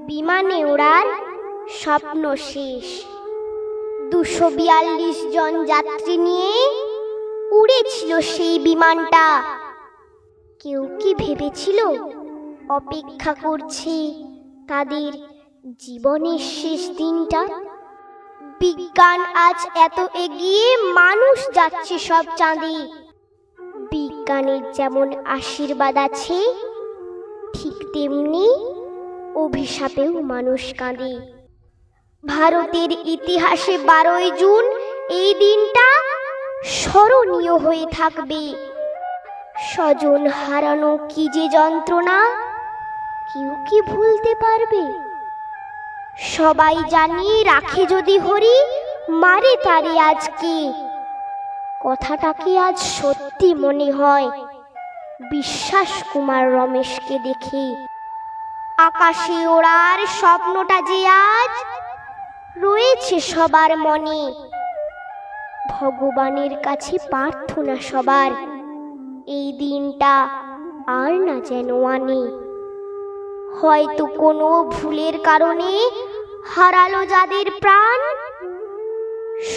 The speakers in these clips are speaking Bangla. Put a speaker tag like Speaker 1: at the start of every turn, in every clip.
Speaker 1: বিমানে ওড়ার স্বপ্ন শেষ। 242 জন যাত্রী নিয়ে উড়েছিল সেই বিমানটা। কেউ কি ভেবেছিল অপেক্ষা করছে তাদের জীবনের শেষ দিনটা? বিজ্ঞান আজ এত এগিয়ে, মানুষ যাচ্ছে সব চাঁদে। বিজ্ঞানের যেমন আশীর্বাদ আছে, ঠিক তেমনি অভিশাপেও মানুষ কাঁদে। ভারতের ইতিহাসে 12ই জুন এই দিনটা স্মরণীয় হয়ে থাকবে। স্বজন হারানো কি যে যন্ত্রণা, কেউ কি ভুলতে পারবে? সবাই জানিয়ে রাখে যদি হরি, মারে তারে আজকে। কথাটাকে আজ সত্যি মনে হয় বিশ্বাস কুমার রমেশকে দেখে। আকাশে ওড়ার স্বপ্নটা যে আজ রয়েছে সবার মনে। ভগবানের কাছে প্রার্থনা সবার, এই দিনটা আর না যেন আনে। হয়তো কোনো ভুলের কারণে হারালো যাদের প্রাণ,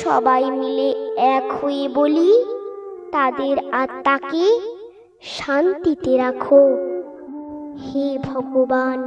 Speaker 1: সবাই মিলে এক হয়ে বলি তাদের আত্মাকে শান্তিতে রাখো হে ভগবান।